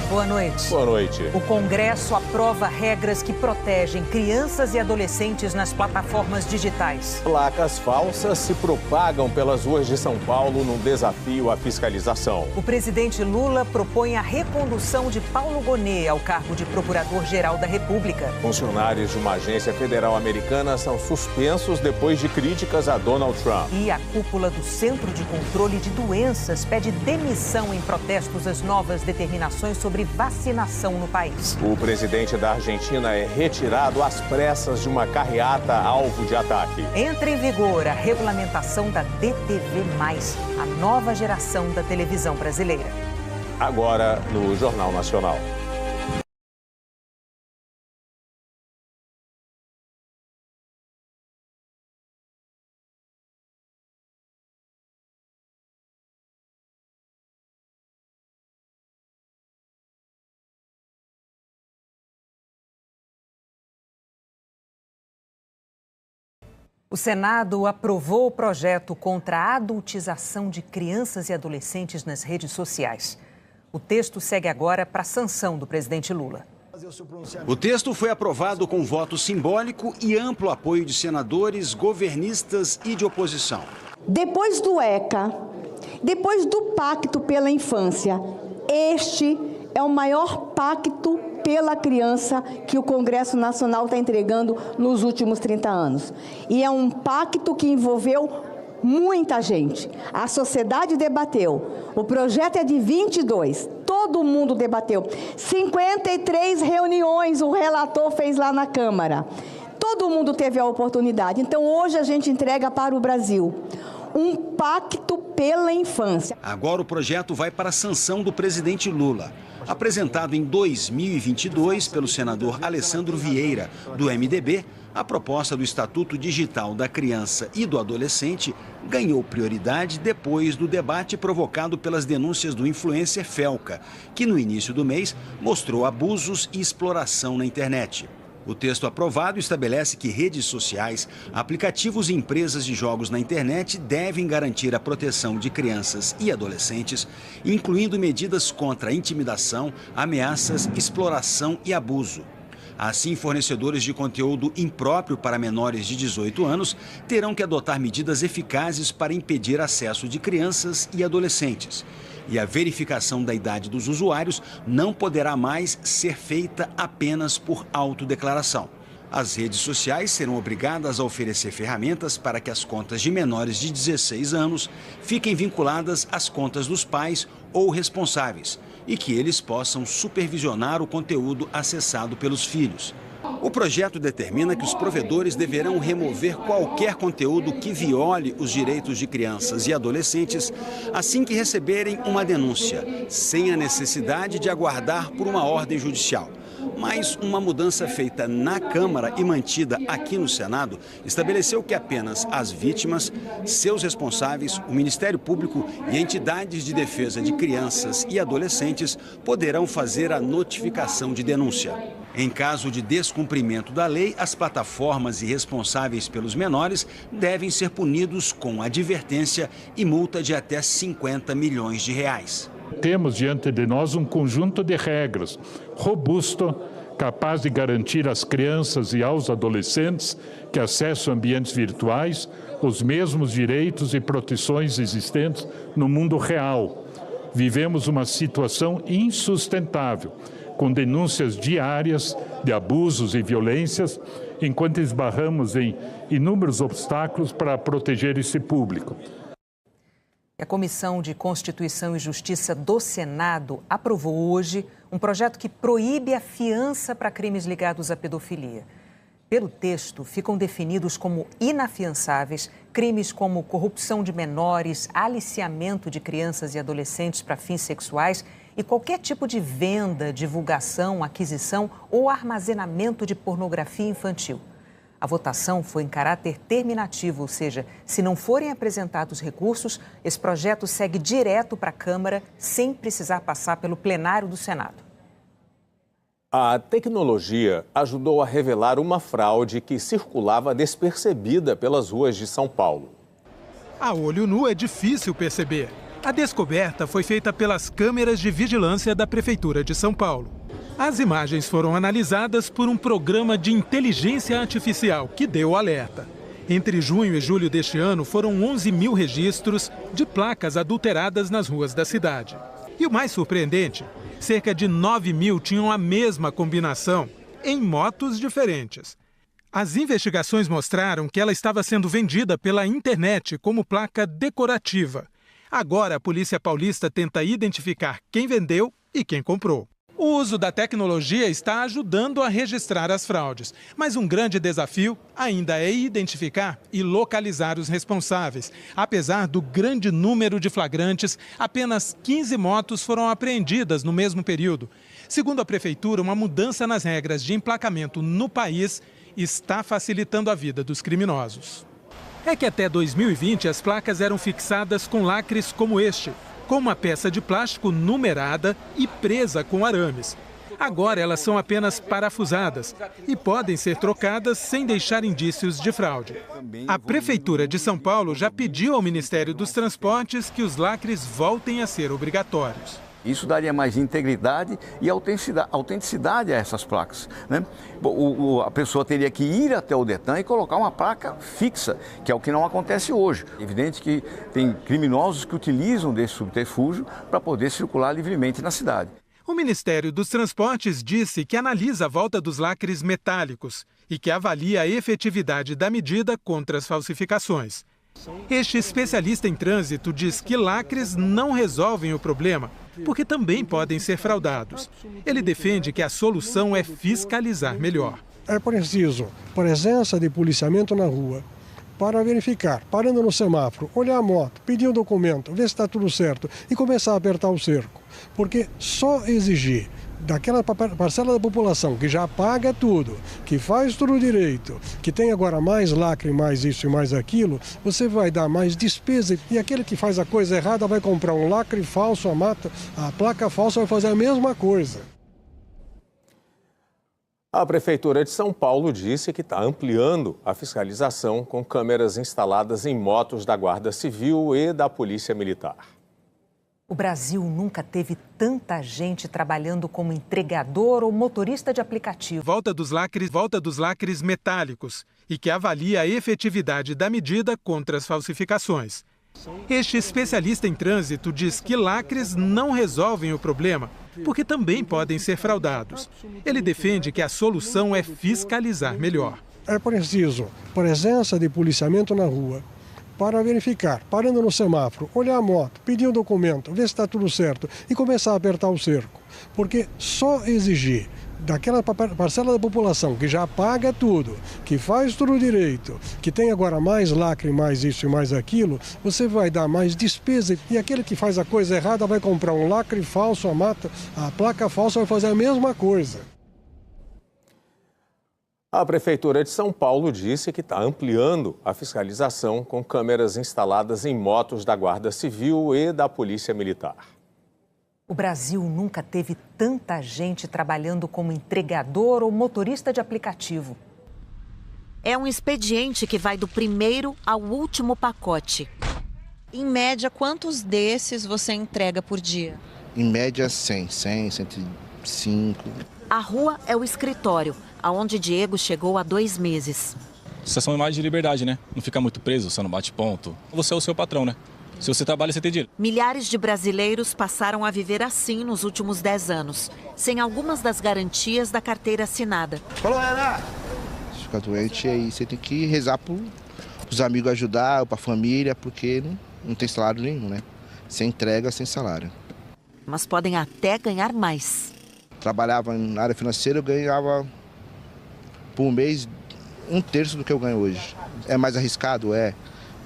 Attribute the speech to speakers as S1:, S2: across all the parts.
S1: boa noite.
S2: Boa noite.
S1: O Congresso aprova regras que protegem crianças e adolescentes nas plataformas digitais.
S2: Placas falsas se propagam pelas ruas de São Paulo num desafio à fiscalização.
S1: O presidente Lula propõe a recondução de Paulo Gonet ao cargo de Procurador-Geral da República.
S2: Funcionários de uma agência federal americana são suspensos depois de críticas a Donald Trump.
S1: E a cúpula do Centro de Controle de Doenças pede demissão em protestos às novas determinações sobre vacinação no país.
S2: O presidente da Argentina é retirado às pressas de uma carreata alvo de ataque.
S1: Entra em vigor a regulamentação da DTV+, a nova geração da televisão brasileira.
S2: Agora no Jornal Nacional.
S1: O Senado aprovou o projeto contra a adultização de crianças e adolescentes nas redes sociais. O texto segue agora para a sanção do presidente Lula.
S3: O texto foi aprovado com voto simbólico e amplo apoio de senadores, governistas e de oposição.
S4: Depois do ECA, depois do Pacto pela Infância, este é o maior pacto pela criança que o Congresso Nacional está entregando nos últimos 30 anos. E é um pacto que envolveu muita gente. A sociedade debateu. O projeto é de 22. Todo mundo debateu. 53 reuniões o relator fez lá na Câmara. Todo mundo teve a oportunidade. Então, hoje a gente entrega para o Brasil um pacto pela infância.
S3: Agora o projeto vai para a sanção do presidente Lula. Apresentado em 2022 pelo senador Alessandro Vieira, do MDB, a proposta do Estatuto Digital da Criança e do Adolescente ganhou prioridade depois do debate provocado pelas denúncias do influencer Felca, que no início do mês mostrou abusos e exploração na internet. O texto aprovado estabelece que redes sociais, aplicativos e empresas de jogos na internet devem garantir a proteção de crianças e adolescentes, incluindo medidas contra intimidação, ameaças, exploração e abuso. Assim, fornecedores de conteúdo impróprio para menores de 18 anos terão que adotar medidas eficazes para impedir acesso de crianças e adolescentes. E a verificação da idade dos usuários não poderá mais ser feita apenas por autodeclaração. As redes sociais serão obrigadas a oferecer ferramentas para que as contas de menores de 16 anos fiquem vinculadas às contas dos pais ou responsáveis e que eles possam supervisionar o conteúdo acessado pelos filhos. O projeto determina que os provedores deverão remover qualquer conteúdo que viole os direitos de crianças e adolescentes assim que receberem uma denúncia, sem a necessidade de aguardar por uma ordem judicial. Mas uma mudança feita na Câmara e mantida aqui no Senado estabeleceu que apenas as vítimas, seus responsáveis, o Ministério Público e entidades de defesa de crianças e adolescentes poderão fazer a notificação de denúncia. Em caso de descumprimento da lei, as plataformas e responsáveis pelos menores devem ser punidos com advertência e multa de até 50 milhões de reais.
S5: Temos diante de nós um conjunto de regras robusto, capaz de garantir às crianças e aos adolescentes que acessam ambientes virtuais os mesmos direitos e proteções existentes no mundo real. Vivemos uma situação insustentável, com denúncias diárias de abusos e violências, enquanto esbarramos em inúmeros obstáculos para proteger esse público.
S1: A Comissão de Constituição e Justiça do Senado aprovou hoje um projeto que proíbe a fiança para crimes ligados à pedofilia. Pelo texto, ficam definidos como inafiançáveis crimes como corrupção de menores, aliciamento de crianças e adolescentes para fins sexuais e qualquer tipo de venda, divulgação, aquisição ou armazenamento de pornografia infantil. A votação foi em caráter terminativo, ou seja, se não forem apresentados recursos, esse projeto segue direto para a Câmara sem precisar passar pelo plenário do Senado.
S2: A tecnologia ajudou a revelar uma fraude que circulava despercebida pelas ruas de São Paulo.
S6: A olho nu é difícil perceber. A descoberta foi feita pelas câmeras de vigilância da Prefeitura de São Paulo. As imagens foram analisadas por um programa de inteligência artificial que deu o alerta. Entre junho e julho deste ano, foram 11 mil registros de placas adulteradas nas ruas da cidade. E o mais surpreendente, cerca de 9 mil tinham a mesma combinação, em motos diferentes. As investigações mostraram que ela estava sendo vendida pela internet como placa decorativa. Agora, a Polícia Paulista tenta identificar quem vendeu e quem comprou. O uso da tecnologia está ajudando a registrar as fraudes, mas um grande desafio ainda é identificar e localizar os responsáveis. Apesar do grande número de flagrantes, apenas 15 motos foram apreendidas no mesmo período. Segundo a Prefeitura, uma mudança nas regras de emplacamento no país está facilitando a vida dos criminosos. É que até 2020 as placas eram fixadas com lacres como este, com uma peça de plástico numerada e presa com arames. Agora elas são apenas parafusadas e podem ser trocadas sem deixar indícios de fraude. A Prefeitura de São Paulo já pediu ao Ministério dos Transportes que os lacres voltem a ser obrigatórios.
S7: Isso daria mais integridade e autenticidade a essas placas, né? A pessoa teria que ir até o Detran e colocar uma placa fixa, que é o que não acontece hoje. É evidente que tem criminosos que utilizam desse subterfúgio para poder circular livremente na cidade.
S6: O Ministério dos Transportes disse que analisa a volta dos lacres metálicos e que avalia a efetividade da medida contra as falsificações. Este especialista em trânsito diz que lacres não resolvem o problema, porque também podem ser fraudados. Ele defende que a solução é fiscalizar melhor.
S8: É preciso presença de policiamento na rua para verificar, parando no semáforo, olhar a moto, pedir um documento, ver se está tudo certo e começar a apertar o cerco. Porque só exigir daquela parcela da população que já paga tudo, que faz tudo direito, que tem agora mais lacre, mais isso e mais aquilo, você vai dar mais despesa e aquele que faz a coisa errada vai comprar um lacre falso, a placa falsa vai fazer a mesma coisa.
S2: A Prefeitura de São Paulo disse que está ampliando a fiscalização com câmeras instaladas em motos da Guarda Civil e da Polícia Militar.
S1: O Brasil nunca teve tanta gente trabalhando como entregador ou motorista de aplicativo.
S6: Volta dos lacres metálicos e que avalia a efetividade da medida contra as falsificações. Este especialista em trânsito diz que lacres não resolvem o problema, porque também podem ser fraudados. Ele defende que a solução é fiscalizar melhor.
S8: É preciso presença de policiamento na rua para verificar, parando no semáforo, olhar a moto, pedir um documento, ver se está tudo certo e começar a apertar o cerco. Porque só exigir daquela parcela da população que já paga tudo, que faz tudo direito, que tem agora mais lacre, mais isso e mais aquilo, você vai dar mais despesa e aquele que faz a coisa errada vai comprar um lacre falso, a placa falsa vai fazer a mesma coisa.
S2: A Prefeitura de São Paulo disse que está ampliando a fiscalização com câmeras instaladas em motos da Guarda Civil e da Polícia Militar.
S1: O Brasil nunca teve tanta gente trabalhando como entregador ou motorista de aplicativo.
S9: É um expediente que vai do primeiro ao último pacote. Em média, quantos desses você entrega por dia?
S10: Em média, 100, 105.
S9: A rua é o escritório, aonde Diego chegou há 2 meses.
S11: Sensação mais de liberdade, né? Não fica muito preso, você não bate ponto. Você é o seu patrão, né? Se você trabalha, você tem dinheiro.
S9: Milhares de brasileiros passaram a viver assim nos últimos 10 anos, sem algumas das garantias da carteira assinada.
S10: Falou, Renato! Se ficar doente, aí você tem que rezar para os amigos ajudar, para a família, porque não tem salário nenhum, né? Sem entrega, sem salário.
S9: Mas podem até ganhar mais.
S10: Trabalhava na área financeira, eu ganhava por mês 1/3 do que eu ganho hoje. É mais arriscado? É.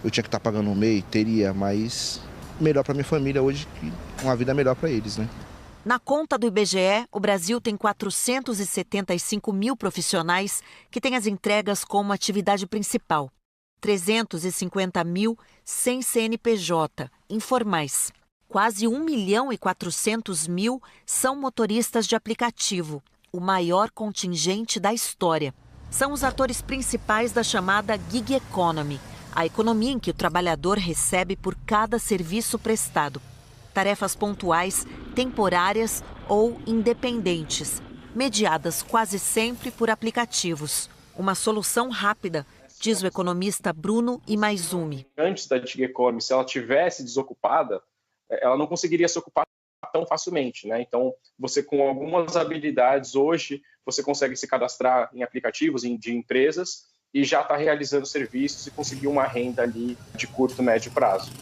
S10: Eu tinha que estar pagando um MEI, teria, mas melhor para minha família hoje, uma vida melhor para eles, né?
S9: Na conta do IBGE, o Brasil tem 475 mil profissionais que têm as entregas como atividade principal. 350 mil sem CNPJ, informais. Quase 1.400.000 são motoristas de aplicativo, o maior contingente da história. São os atores principais da chamada gig economy, a economia em que o trabalhador recebe por cada serviço prestado. Tarefas pontuais, temporárias ou independentes, mediadas quase sempre por aplicativos. Uma solução rápida, diz o economista Bruno Imaizumi.
S12: Antes da gig economy, se ela tivesse desocupada, ela não conseguiria se ocupar tão facilmente, né? Então, você com algumas habilidades hoje, você consegue se cadastrar em aplicativos de empresas e já está realizando serviços e conseguir uma renda ali de curto, médio prazo.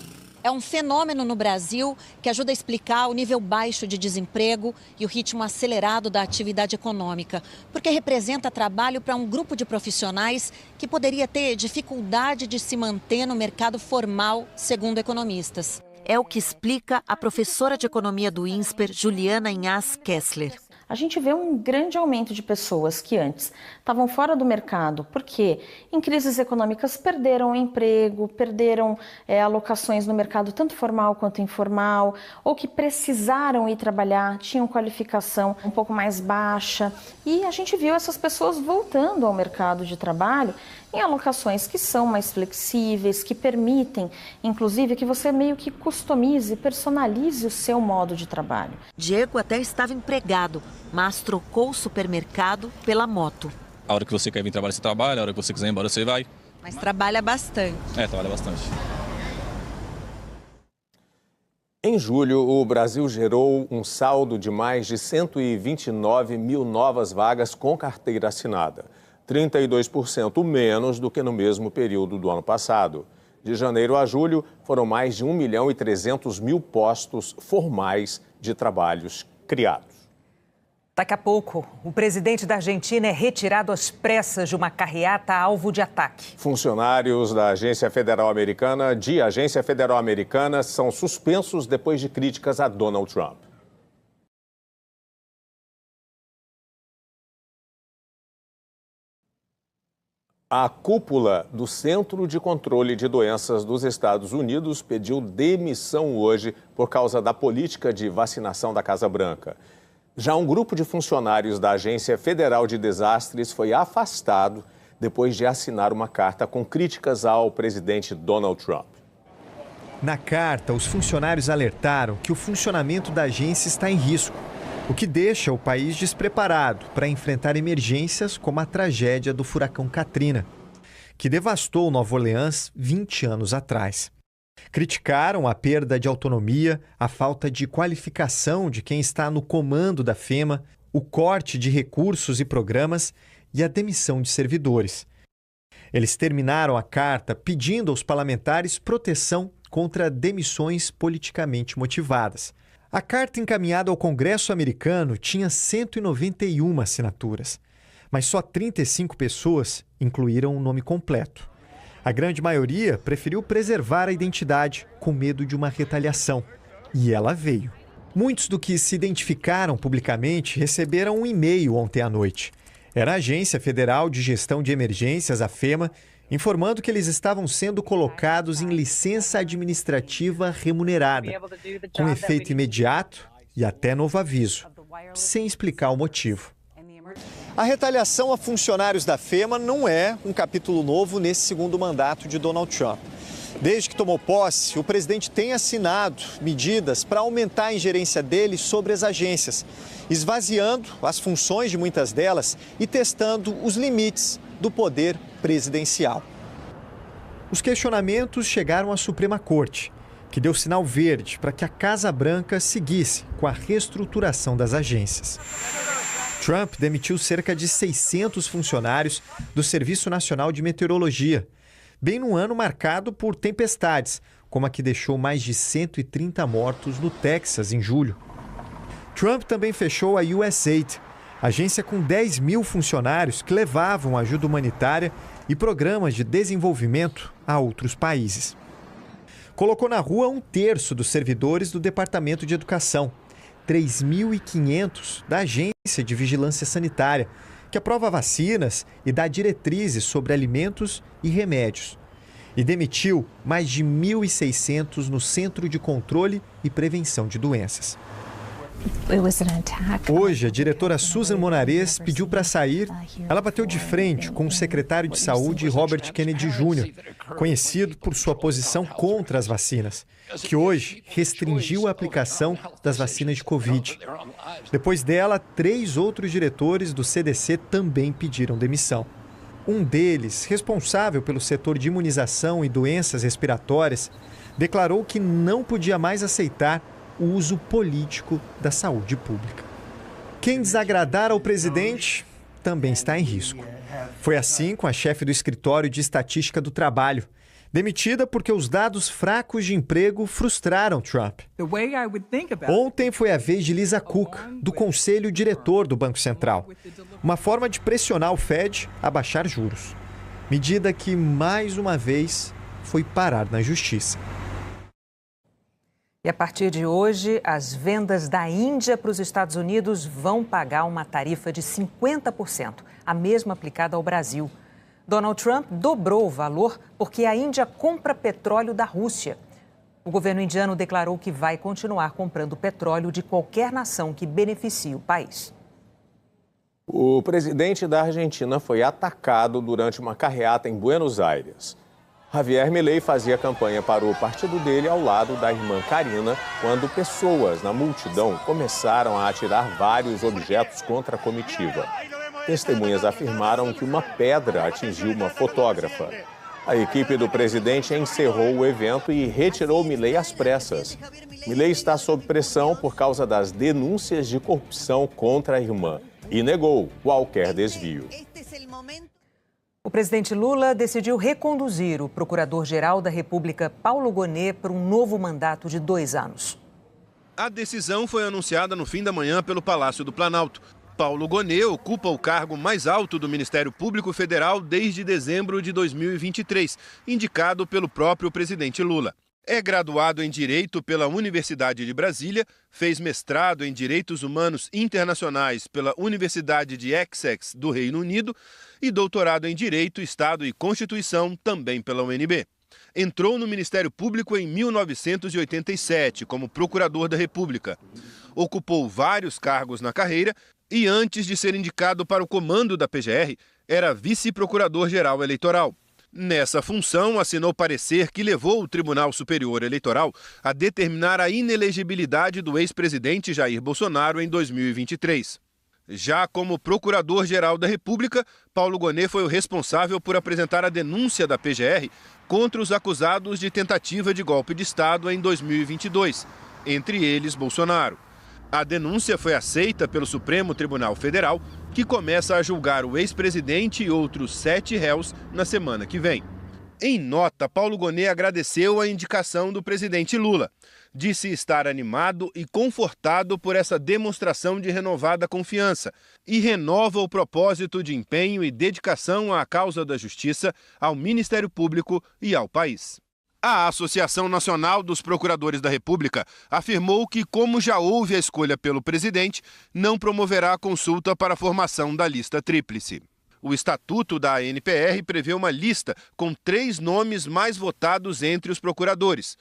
S13: É um fenômeno no Brasil que ajuda a explicar o nível baixo de desemprego e o ritmo acelerado da atividade econômica, porque representa trabalho para um grupo de profissionais que poderia ter dificuldade de se manter no mercado formal, segundo economistas.
S9: É o que explica a professora de economia do INSPER, Juliana Inhas Kessler.
S14: A gente vê um grande aumento de pessoas que antes estavam fora do mercado, porque em crises econômicas perderam o emprego, perderam alocações no mercado tanto formal quanto informal, ou que precisaram ir trabalhar, tinham qualificação um pouco mais baixa. E a gente viu essas pessoas voltando ao mercado de trabalho em alocações que são mais flexíveis, que permitem, inclusive, que você meio que customize, personalize o seu modo de trabalho.
S9: Diego até estava empregado, mas trocou o supermercado pela moto.
S11: A hora que você quer vir trabalhar, você trabalha, a hora que você quiser ir embora, você vai.
S13: Mas trabalha bastante.
S11: Trabalha bastante.
S2: Em julho, o Brasil gerou um saldo de mais de 129 mil novas vagas com carteira assinada. 32% menos do que no mesmo período do ano passado. De janeiro a julho, foram mais de 1.300.000 postos formais de trabalhos criados.
S1: Daqui a pouco, o presidente da Argentina é retirado às pressas de uma carreata alvo de ataque.
S2: Funcionários da Agência Federal Americana são suspensos depois de críticas a Donald Trump. A cúpula do Centro de Controle de Doenças dos Estados Unidos pediu demissão hoje por causa da política de vacinação da Casa Branca. Já um grupo de funcionários da Agência Federal de Desastres foi afastado depois de assinar uma carta com críticas ao presidente Donald Trump.
S15: Na carta, os funcionários alertaram que o funcionamento da agência está em risco, o que deixa o país despreparado para enfrentar emergências como a tragédia do furacão Katrina, que devastou Nova Orleans 20 anos atrás. Criticaram a perda de autonomia, a falta de qualificação de quem está no comando da FEMA, o corte de recursos e programas e a demissão de servidores. Eles terminaram a carta pedindo aos parlamentares proteção contra demissões politicamente motivadas. A carta encaminhada ao Congresso americano tinha 191 assinaturas, mas só 35 pessoas incluíram o nome completo. A grande maioria preferiu preservar a identidade com medo de uma retaliação. E ela veio. Muitos do que se identificaram publicamente receberam um e-mail ontem à noite. Era a Agência Federal de Gestão de Emergências, a FEMA, informando que eles estavam sendo colocados em licença administrativa remunerada, com efeito imediato e até novo aviso, sem explicar o motivo. A retaliação a funcionários da FEMA não é um capítulo novo nesse segundo mandato de Donald Trump. Desde que tomou posse, o presidente tem assinado medidas para aumentar a ingerência dele sobre as agências, esvaziando as funções de muitas delas e testando os limites do poder presidencial. Os questionamentos chegaram à Suprema Corte, que deu sinal verde para que a Casa Branca seguisse com a reestruturação das agências. Trump demitiu cerca de 600 funcionários do Serviço Nacional de Meteorologia, bem num ano marcado por tempestades, como a que deixou mais de 130 mortos no Texas em julho. Trump também fechou a USAID, agência com 10 mil funcionários que levavam ajuda humanitária e programas de desenvolvimento a outros países. Colocou na rua 1/3 dos servidores do Departamento de Educação, 3.500 da Agência de Vigilância Sanitária, que aprova vacinas e dá diretrizes sobre alimentos e remédios. E demitiu mais de 1.600 no Centro de Controle e Prevenção de Doenças. Hoje, a diretora Susan Monares pediu para sair. Ela bateu de frente com o secretário de Saúde Robert Kennedy Jr., conhecido por sua posição contra as vacinas, que hoje restringiu a aplicação das vacinas de Covid. Depois dela, 3 outros diretores do CDC também pediram demissão. Um deles, responsável pelo setor de imunização e doenças respiratórias, declarou que não podia mais aceitar o uso político da saúde pública. Quem desagradar ao presidente também está em risco. Foi assim com a chefe do Escritório de Estatística do Trabalho, demitida porque os dados fracos de emprego frustraram Trump. Ontem foi a vez de Lisa Cook, do Conselho Diretor do Banco Central. Uma forma de pressionar o Fed a baixar juros. Medida que, mais uma vez, foi parar na justiça.
S1: E a partir de hoje, as vendas da Índia para os Estados Unidos vão pagar uma tarifa de 50%, a mesma aplicada ao Brasil. Donald Trump dobrou o valor porque a Índia compra petróleo da Rússia. O governo indiano declarou que vai continuar comprando petróleo de qualquer nação que beneficie o país.
S2: O presidente da Argentina foi atacado durante uma carreata em Buenos Aires. Javier Milei fazia campanha para o partido dele ao lado da irmã Karina, quando pessoas na multidão começaram a atirar vários objetos contra a comitiva. Testemunhas afirmaram que uma pedra atingiu uma fotógrafa. A equipe do presidente encerrou o evento e retirou Milei às pressas. Milei está sob pressão por causa das denúncias de corrupção contra a irmã e negou qualquer desvio.
S1: O presidente Lula decidiu reconduzir o procurador-geral da República, Paulo Gonet, para um novo mandato de 2 anos.
S16: A decisão foi anunciada no fim da manhã pelo Palácio do Planalto. Paulo Gonet ocupa o cargo mais alto do Ministério Público Federal desde dezembro de 2023, indicado pelo próprio presidente Lula. É graduado em Direito pela Universidade de Brasília, fez mestrado em Direitos Humanos Internacionais pela Universidade de Essex, do Reino Unido, e doutorado em Direito, Estado e Constituição, também pela UNB. Entrou no Ministério Público em 1987 como Procurador da República. Ocupou vários cargos na carreira e, antes de ser indicado para o comando da PGR, era vice-procurador-geral eleitoral. Nessa função, assinou parecer que levou o Tribunal Superior Eleitoral a determinar a inelegibilidade do ex-presidente Jair Bolsonaro em 2023. Já como Procurador-Geral da República, Paulo Gonet foi o responsável por apresentar a denúncia da PGR contra os acusados de tentativa de golpe de Estado em 2022, entre eles Bolsonaro. A denúncia foi aceita pelo Supremo Tribunal Federal, que começa a julgar o ex-presidente e outros 7 réus na semana que vem. Em nota, Paulo Gonet agradeceu a indicação do presidente Lula. Disse estar animado e confortado por essa demonstração de renovada confiança e renova o propósito de empenho e dedicação à causa da justiça, ao Ministério Público e ao país. A Associação Nacional dos Procuradores da República afirmou que, como já houve a escolha pelo presidente, não promoverá a consulta para a formação da lista tríplice. O estatuto da ANPR prevê uma lista com 3 nomes mais votados entre os procuradores.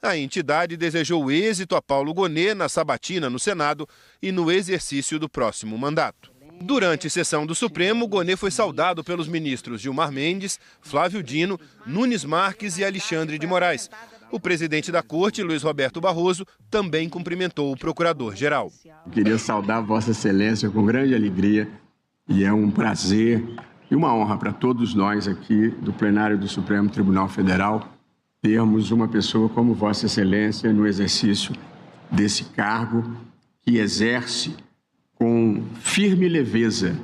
S16: A entidade desejou êxito a Paulo Gonet na sabatina no Senado e no exercício do próximo mandato. Durante sessão do Supremo, Gonet foi saudado pelos ministros Gilmar Mendes, Flávio Dino, Nunes Marques e Alexandre de Moraes. O presidente da Corte, Luiz Roberto Barroso, também cumprimentou o procurador-geral.
S17: Queria saudar Vossa Excelência com grande alegria e é um prazer e uma honra para todos nós aqui do plenário do Supremo Tribunal Federal termos uma pessoa como Vossa Excelência no exercício desse cargo que exerce com firme leveza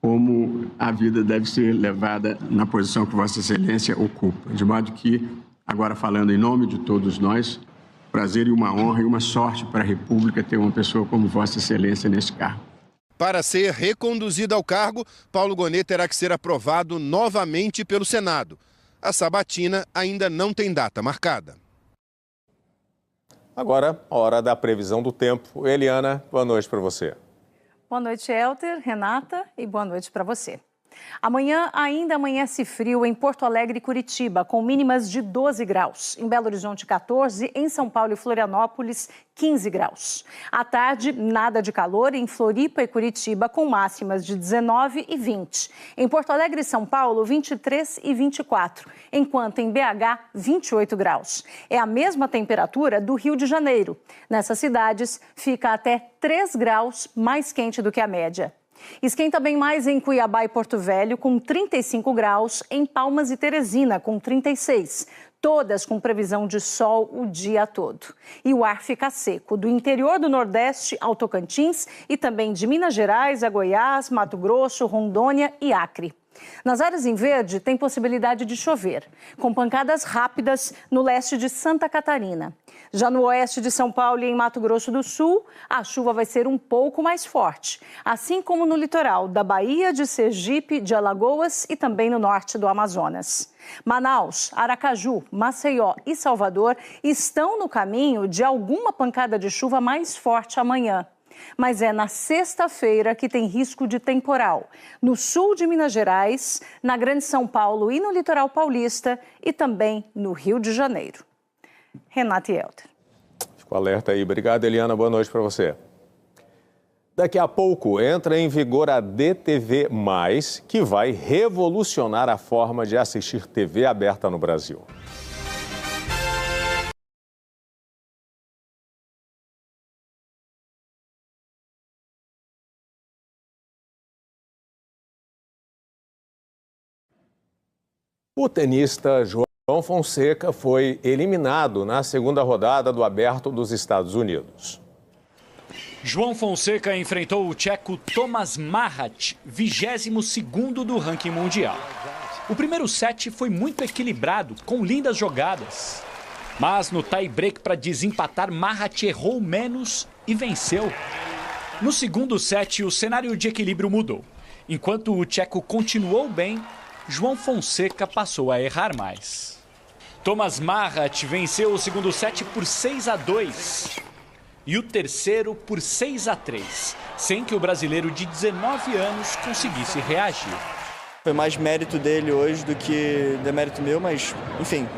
S17: como a vida deve ser levada na posição que Vossa Excelência ocupa. De modo que, agora falando em nome de todos nós, prazer e uma honra e uma sorte para a República ter uma pessoa como Vossa Excelência nesse cargo.
S16: Para ser reconduzido ao cargo, Paulo Gonet terá que ser aprovado novamente pelo Senado. A sabatina ainda não tem data marcada.
S2: Agora, hora da previsão do tempo. Eliana, boa noite para você.
S18: Boa noite, Elter, Renata, e boa noite para você. Amanhã ainda amanhece frio em Porto Alegre e Curitiba, com mínimas de 12 graus. Em Belo Horizonte, 14. Em São Paulo e Florianópolis, 15 graus. À tarde, nada de calor em Floripa e Curitiba, com máximas de 19 e 20. Em Porto Alegre e São Paulo, 23 e 24. Enquanto em BH, 28 graus. É a mesma temperatura do Rio de Janeiro. Nessas cidades, fica até 3 graus mais quente do que a média. Esquenta bem mais em Cuiabá e Porto Velho, com 35 graus, em Palmas e Teresina, com 36. Todas com previsão de sol o dia todo. E o ar fica seco do interior do Nordeste ao Tocantins e também de Minas Gerais a Goiás, Mato Grosso, Rondônia e Acre. Nas áreas em verde, tem possibilidade de chover, com pancadas rápidas no leste de Santa Catarina. Já no oeste de São Paulo e em Mato Grosso do Sul, a chuva vai ser um pouco mais forte, assim como no litoral da Bahia, de Sergipe, de Alagoas e também no norte do Amazonas. Manaus, Aracaju, Maceió e Salvador estão no caminho de alguma pancada de chuva mais forte amanhã. Mas é na sexta-feira que tem risco de temporal, no sul de Minas Gerais, na Grande São Paulo e no litoral paulista e também no Rio de Janeiro. Renata e Helder.
S2: Ficou alerta aí. Obrigado, Eliana. Boa noite para você. Daqui a pouco entra em vigor a DTV+, que vai revolucionar a forma de assistir TV aberta no Brasil. O tenista João Fonseca foi eliminado na segunda rodada do Aberto dos Estados Unidos.
S19: João Fonseca enfrentou o tcheco Tomáš Machač, 22º do ranking mundial. O primeiro set foi muito equilibrado, com lindas jogadas. Mas no tie-break para desempatar, Machač errou menos e venceu. No segundo set, o cenário de equilíbrio mudou. Enquanto o tcheco continuou bem, João Fonseca passou a errar mais. Tomáš Machač venceu o segundo set por 6-2 e o terceiro por 6-3, sem que o brasileiro de 19 anos conseguisse reagir.
S20: Foi mais mérito dele hoje do que demérito meu, mas, enfim,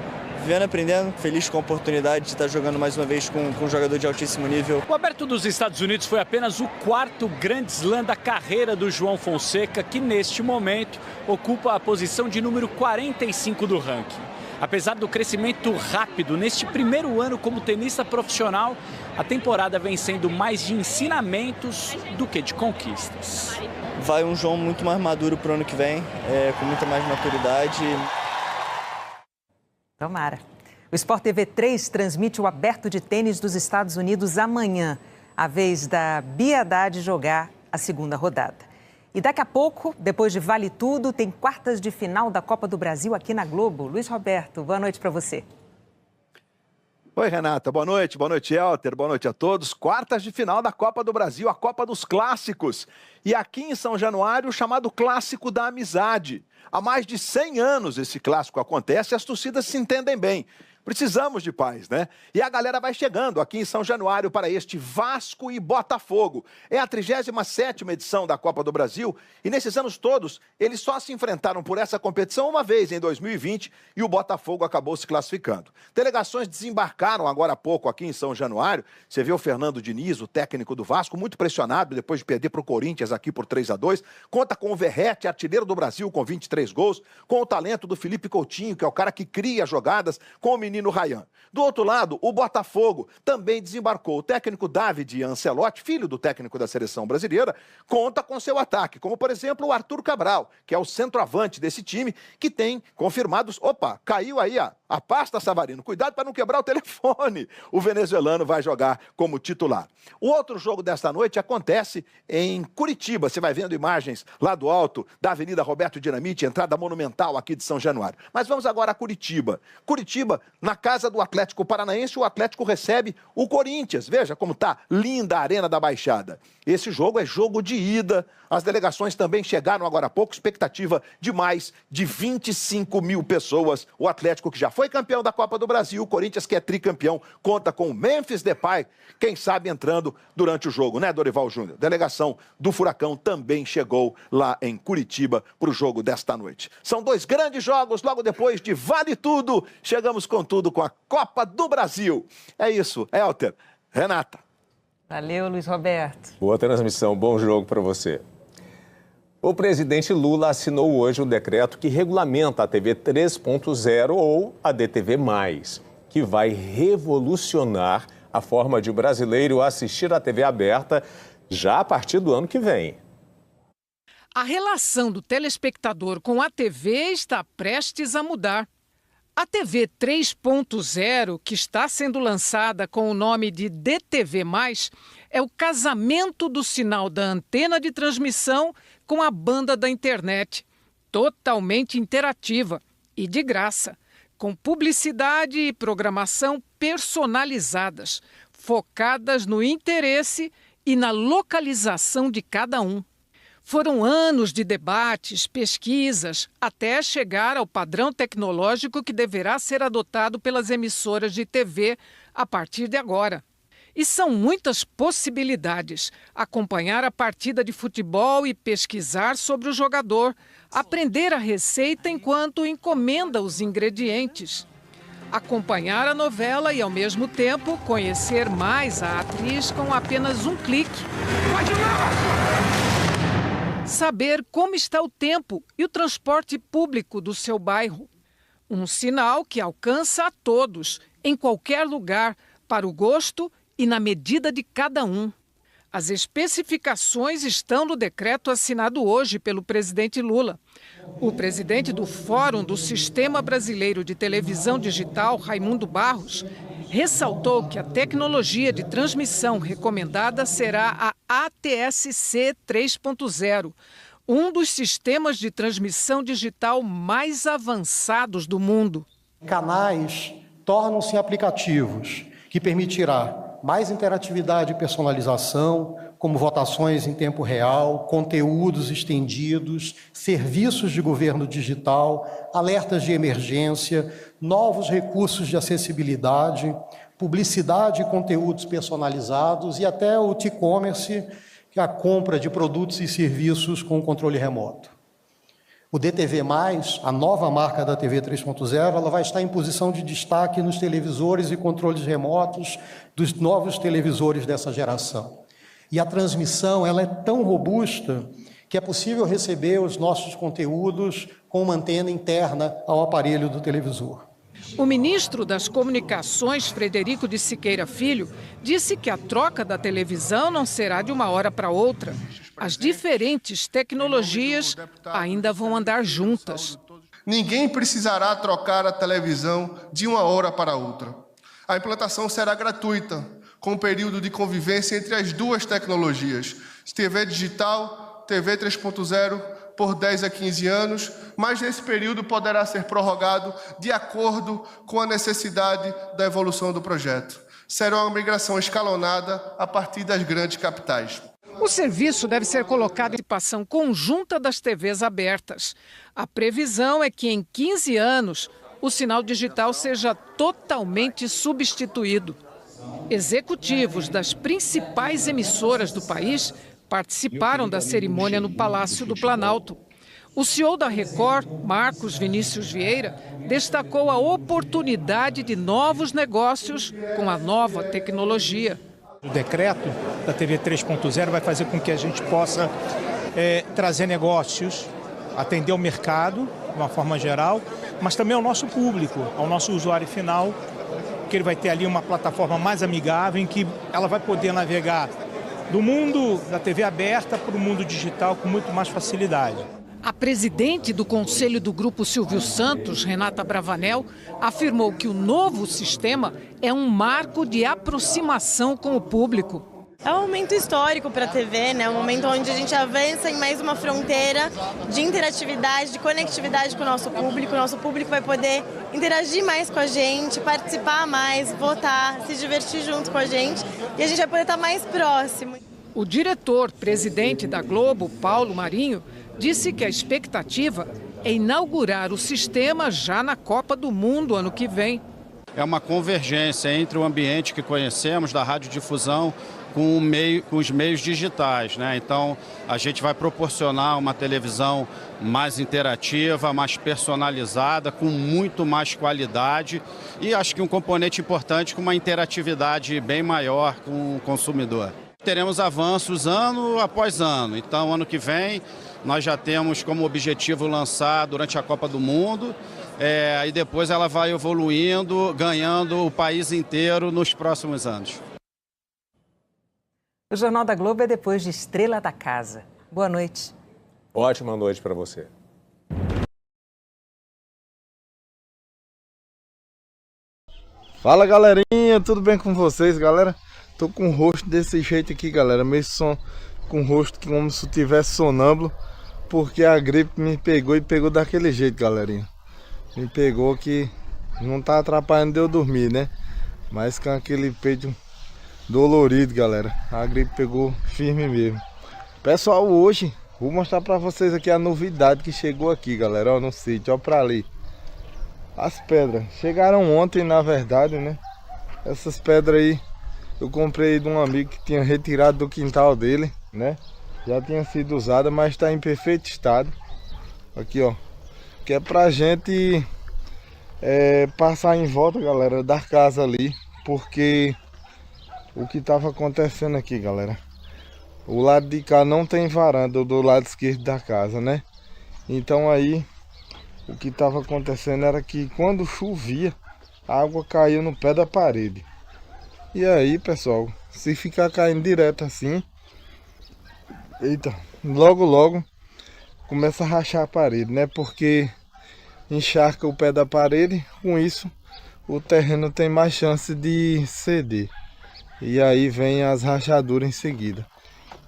S20: vivendo, aprendendo, feliz com a oportunidade de estar jogando mais uma vez com um jogador de altíssimo nível.
S19: O Aberto dos Estados Unidos foi apenas o quarto Grand Slam da carreira do João Fonseca, que neste momento ocupa a posição de número 45 do ranking. Apesar do crescimento rápido neste primeiro ano como tenista profissional, a temporada vem sendo mais de ensinamentos do que de conquistas.
S20: Vai um João muito mais maduro para o ano que vem, com muita mais maturidade.
S1: Tomara. O Sport TV 3 transmite o Aberto de Tênis dos Estados Unidos amanhã. A vez da Bia Haddad jogar a segunda rodada. E daqui a pouco, depois de Vale Tudo, tem quartas de final da Copa do Brasil aqui na Globo. Luiz Roberto, boa noite para você.
S21: Oi, Renata. Boa noite, Helder. Boa noite a todos. Quartas de final da Copa do Brasil, a Copa dos Clássicos. E aqui em São Januário, o chamado Clássico da Amizade. Há mais de 100 anos esse clássico acontece e as torcidas se entendem bem. Precisamos de paz, né? E a galera vai chegando aqui em São Januário para este Vasco e Botafogo. É a 37ª edição da Copa do Brasil e nesses anos todos eles só se enfrentaram por essa competição uma vez, em 2020, e o Botafogo acabou se classificando. Delegações desembarcaram agora há pouco aqui em São Januário. Você vê o Fernando Diniz, o técnico do Vasco, muito pressionado depois de perder para o Corinthians aqui por 3-2. Conta com o Verratti, artilheiro do Brasil, com 23 gols, com o talento do Felipe Coutinho, que é o cara que cria jogadas, com o menino Ryan. Do outro lado, o Botafogo também desembarcou. O técnico David Ancelotti, filho do técnico da seleção brasileira, conta com seu ataque, como por exemplo o Arthur Cabral, que é o centroavante desse time, que tem confirmados... Opa, caiu aí a pasta, Savarino. Cuidado para não quebrar o telefone. O venezuelano vai jogar como titular. O outro jogo desta noite acontece em Curitiba. Você vai vendo imagens lá do alto da Avenida Roberto Dinamite, entrada monumental aqui de São Januário. Mas vamos agora a Curitiba. Curitiba, na casa do Atlético Paranaense, o Atlético recebe o Corinthians. Veja como está linda a Arena da Baixada. Esse jogo é jogo de ida. As delegações também chegaram agora há pouco. Expectativa de mais de 25 mil pessoas. O Atlético, que já foi campeão da Copa do Brasil. O Corinthians, que é tricampeão, conta com o Memphis Depay, quem sabe entrando durante o jogo, né, Dorival Júnior? Delegação do Furacão também chegou lá em Curitiba para o jogo desta noite. São 2 grandes jogos, logo depois de Vale Tudo. Chegamos com tudo com a Copa do Brasil. É isso, Elter, Renata.
S1: Valeu, Luiz Roberto.
S2: Boa transmissão, bom jogo para você. O presidente Lula assinou hoje o decreto que regulamenta a TV 3.0 ou a DTV+, que vai revolucionar a forma de o brasileiro assistir a TV aberta já a partir do ano que vem.
S4: A relação do telespectador com a TV está prestes a mudar. A TV 3.0, que está sendo lançada com o nome de DTV+, é o casamento do sinal da antena de transmissão com a banda da internet, totalmente interativa e de graça, com publicidade e programação personalizadas, focadas no interesse e na localização de cada um. Foram anos de debates, pesquisas, até chegar ao padrão tecnológico que deverá ser adotado pelas emissoras de TV a partir de agora. E são muitas possibilidades: acompanhar a partida de futebol e pesquisar sobre o jogador, aprender a receita enquanto encomenda os ingredientes, acompanhar a novela e, ao mesmo tempo, conhecer mais a atriz com apenas um clique. Saber como está o tempo e o transporte público do seu bairro. Um sinal que alcança a todos, em qualquer lugar, para o gosto e na medida de cada um. As especificações estão no decreto assinado hoje pelo presidente Lula. O presidente do Fórum do Sistema Brasileiro de Televisão Digital, Raimundo Barros, ressaltou que a tecnologia de transmissão recomendada será a ATSC 3.0, um dos sistemas de transmissão digital mais avançados do mundo.
S22: Canais tornam-se aplicativos que permitirá mais interatividade e personalização, como votações em tempo real, conteúdos estendidos, serviços de governo digital, alertas de emergência, novos recursos de acessibilidade, publicidade e conteúdos personalizados e até o e-commerce, que é a compra de produtos e serviços com controle remoto. O DTV+, a nova marca da TV 3.0, ela vai estar em posição de destaque nos televisores e controles remotos dos novos televisores dessa geração. E a transmissão ela é tão robusta que é possível receber os nossos conteúdos com uma antena interna ao aparelho do televisor.
S4: O ministro das Comunicações, Frederico de Siqueira Filho, disse que a troca da televisão não será de uma hora para outra. As diferentes tecnologias ainda vão andar juntas.
S23: Ninguém precisará trocar a televisão de uma hora para outra. A implantação será gratuita, com um período de convivência entre as duas tecnologias, TV digital, TV 3.0, por 10 a 15 anos, mas nesse período poderá ser prorrogado de acordo com a necessidade da evolução do projeto. Será uma migração escalonada a partir das grandes capitais.
S4: O serviço deve ser colocado em participação conjunta das TVs abertas. A previsão é que em 15 anos o sinal digital seja totalmente substituído. Executivos das principais emissoras do país participaram da cerimônia no Palácio do Planalto. O CEO da Record, Marcos Vinícius Vieira, destacou a oportunidade de novos negócios com a nova tecnologia.
S24: O decreto da TV 3.0 vai fazer com que a gente possa trazer negócios, atender o mercado de uma forma geral, mas também ao nosso público, ao nosso usuário final, que ele vai ter ali uma plataforma mais amigável em que ela vai poder navegar do mundo da TV aberta para o mundo digital com muito mais facilidade.
S4: A presidente do Conselho do Grupo Silvio Santos, Renata Bravanel, afirmou que o novo sistema é um marco de aproximação com o público.
S25: É um momento histórico para a TV, né? Um momento onde a gente avança em mais uma fronteira de interatividade, de conectividade com o nosso público. O nosso público vai poder interagir mais com a gente, participar mais, votar, se divertir junto com a gente e a gente vai poder estar mais próximo.
S4: O diretor-presidente da Globo, Paulo Marinho, disse que a expectativa é inaugurar o sistema já na Copa do Mundo ano que vem.
S3: É uma convergência entre o ambiente que conhecemos da radiodifusão com os meios digitais, né? Então, a gente vai proporcionar uma televisão mais interativa, mais personalizada, com muito mais qualidade e acho que um componente importante com uma interatividade bem maior com o consumidor. Teremos avanços ano após ano, então ano que vem nós já temos como objetivo lançar durante a Copa do Mundo e depois ela vai evoluindo, ganhando o país inteiro nos próximos anos.
S1: O Jornal da Globo é depois de Estrela da Casa. Boa noite.
S2: Ótima noite para você.
S5: Fala, galerinha, tudo bem com vocês, galera? Tô com o rosto desse jeito aqui, galera, meio com o rosto como se eu tivesse sonâmbulo, porque a gripe me pegou e pegou daquele jeito, galerinha. Me pegou que não tá atrapalhando de eu dormir, né? Mas com aquele peito dolorido, galera. A gripe pegou firme mesmo. Pessoal, hoje vou mostrar pra vocês aqui a novidade que chegou aqui, galera, ó, no sítio, ó, pra ali. As pedras chegaram ontem, na verdade, né? Essas pedras aí eu comprei de um amigo que tinha retirado do quintal dele, né? Já tinha sido usada, mas está em perfeito estado. Aqui, ó, que é pra gente passar em volta, galera, da casa ali, porque o que estava acontecendo aqui, galera, o lado de cá não tem varanda, do lado esquerdo da casa, né? Então aí o que estava acontecendo era que quando chovia, a água caía no pé da parede. E aí, pessoal, se ficar caindo direto assim, eita, logo começa a rachar a parede, né? Porque encharca o pé da parede, com isso o terreno tem mais chance de ceder. E aí vem as rachaduras em seguida.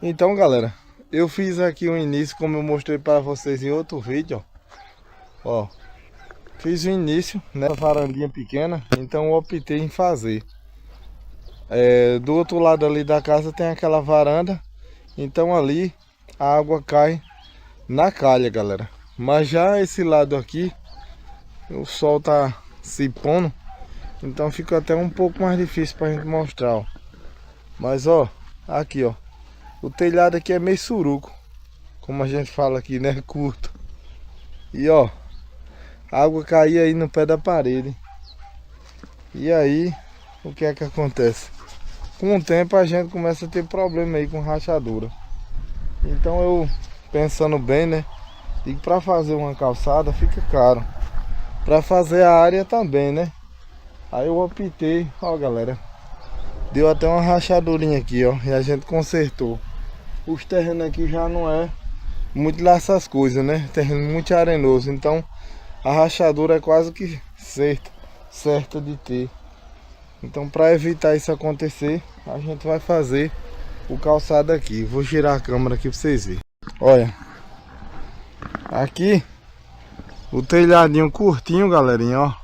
S5: Então, galera, eu fiz aqui o início, como eu mostrei para vocês em outro vídeo, ó. Fiz o início, né, varandinha pequena, então eu optei em fazer. Do outro lado ali da casa tem aquela varanda, então ali a água cai na calha, galera. Mas já esse lado aqui, o sol tá se pondo, então fica até um pouco mais difícil pra gente mostrar, ó. Mas ó, aqui ó, o telhado aqui é meio suruco, como a gente fala aqui, né, curto. E ó, a água caía aí no pé da parede. E aí, o que é que acontece? Com o tempo a gente começa a ter problema aí com rachadura. Então eu, pensando bem, né, e para fazer uma calçada fica caro. Para fazer a área também, né? Aí eu optei, ó, galera, deu até uma rachadurinha aqui, ó, e a gente consertou. Os terrenos aqui já não é muito lá essas coisas, né? Terreno muito arenoso, então a rachadura é quase que certa de ter. Então, para evitar isso acontecer, a gente vai fazer o calçado aqui. Vou girar a câmera aqui para vocês verem. Olha, aqui o telhadinho curtinho, galerinha, ó.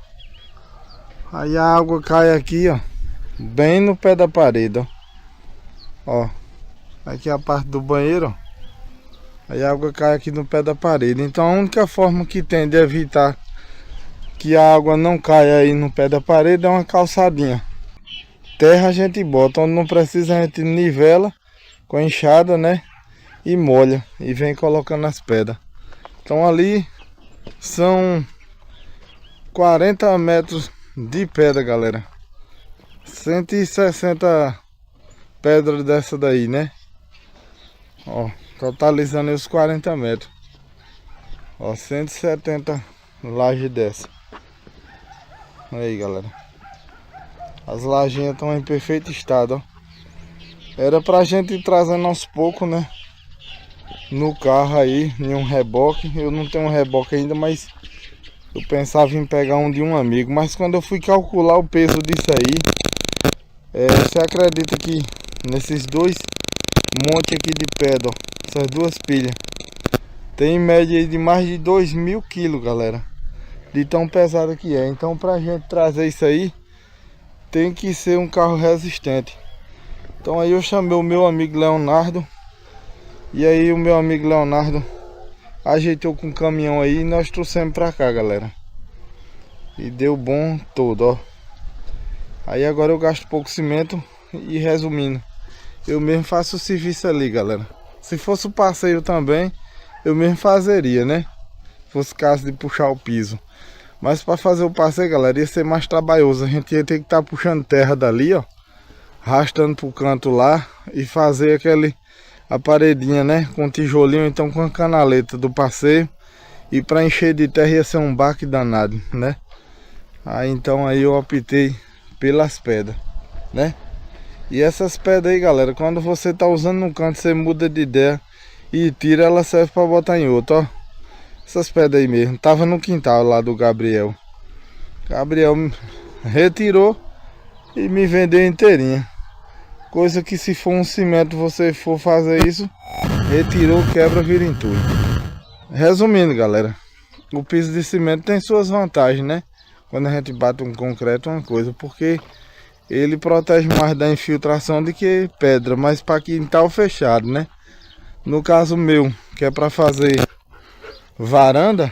S5: Aí a água cai aqui, ó, bem no pé da parede, ó. Aqui é a parte do banheiro, ó. Aí a água cai aqui no pé da parede. Então a única forma que tem de evitar que a água não caia aí no pé da parede é uma calçadinha. Terra a gente bota, onde não precisa a gente nivela com a enxada, né? E molha e vem colocando as pedras. Então ali são 40 metros de pedra, galera. 160 pedras dessa daí, né? Ó, totalizando os 40 metros. Ó, 170 lajes dessa. Aí, galera, as lajinhas estão em perfeito estado, ó. Era pra gente ir trazendo aos poucos, né, no carro aí, em um reboque. Eu não tenho um reboque ainda, mas eu pensava em pegar um de um amigo. Mas quando eu fui calcular o peso disso aí, você acredita que nesses dois montes aqui de pedra, ó, essas duas pilhas, tem em média de mais de 2.000 quilos, galera, de tão pesado que é. Então pra gente trazer isso aí, tem que ser um carro resistente. Então aí eu chamei o meu amigo Leonardo. E aí o meu amigo Leonardo ajeitou com o caminhão aí e nós trouxemos pra cá, galera. E deu bom todo, ó. Aí agora eu gasto pouco cimento e, resumindo, eu mesmo faço o serviço ali, galera. Se fosse o passeio também, eu mesmo fazeria, né? Se fosse caso de puxar o piso. Mas para fazer o passeio, galera, ia ser mais trabalhoso. A gente ia ter que estar puxando terra dali, ó, arrastando pro canto lá e fazer a paredinha, né? Com tijolinho, então com a canaleta do passeio. E para encher de terra ia ser um baque danado, né? Aí então aí eu optei pelas pedras, né? E essas pedras aí, galera, quando você tá usando no canto, você muda de ideia e tira, ela serve para botar em outro, ó. Essas pedras aí mesmo, tava no quintal lá do Gabriel. Gabriel retirou e me vendeu inteirinha. Coisa que se for um cimento, você for fazer isso, retirou, quebra, vira entulho. Resumindo, galera, o piso de cimento tem suas vantagens, né? Quando a gente bate um concreto, uma coisa, porque ele protege mais da infiltração do que pedra, mas para quintal fechado, né? No caso meu, que é para fazer varanda,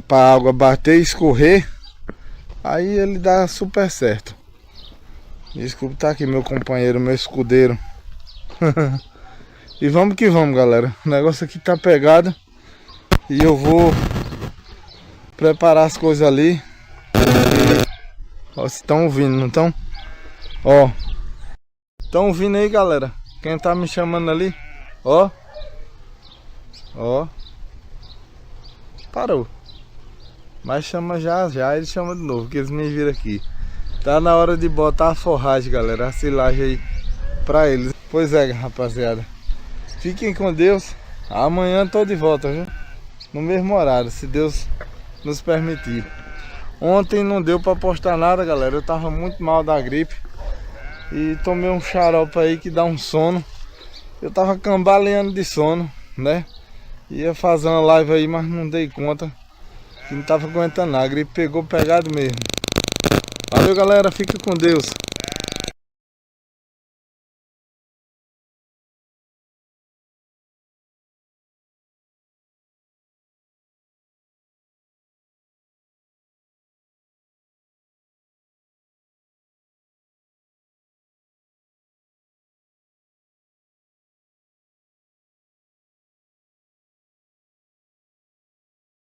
S5: para a água bater e escorrer, aí ele dá super certo. Desculpa, tá aqui meu companheiro, meu escudeiro. E vamos que vamos, galera. O negócio aqui tá pegado e eu vou preparar as coisas ali. Ó, vocês estão ouvindo, não estão? Ó, estão ouvindo aí, galera? Quem tá me chamando ali? Ó, ó, parou. Mas chama já, ele chama de novo, que eles me viram aqui. Tá na hora de botar a forragem, galera, a silagem aí pra eles. Pois é, rapaziada, fiquem com Deus. Amanhã tô de volta, viu? No mesmo horário, se Deus nos permitir. Ontem não deu pra postar nada, galera. Eu tava muito mal da gripe e tomei um xarope aí que dá um sono. Eu tava cambaleando de sono, né? Ia fazer uma live aí, mas não dei conta, que não tava aguentando nada. A gripe pegou pegado mesmo. Valeu, galera, fica com Deus.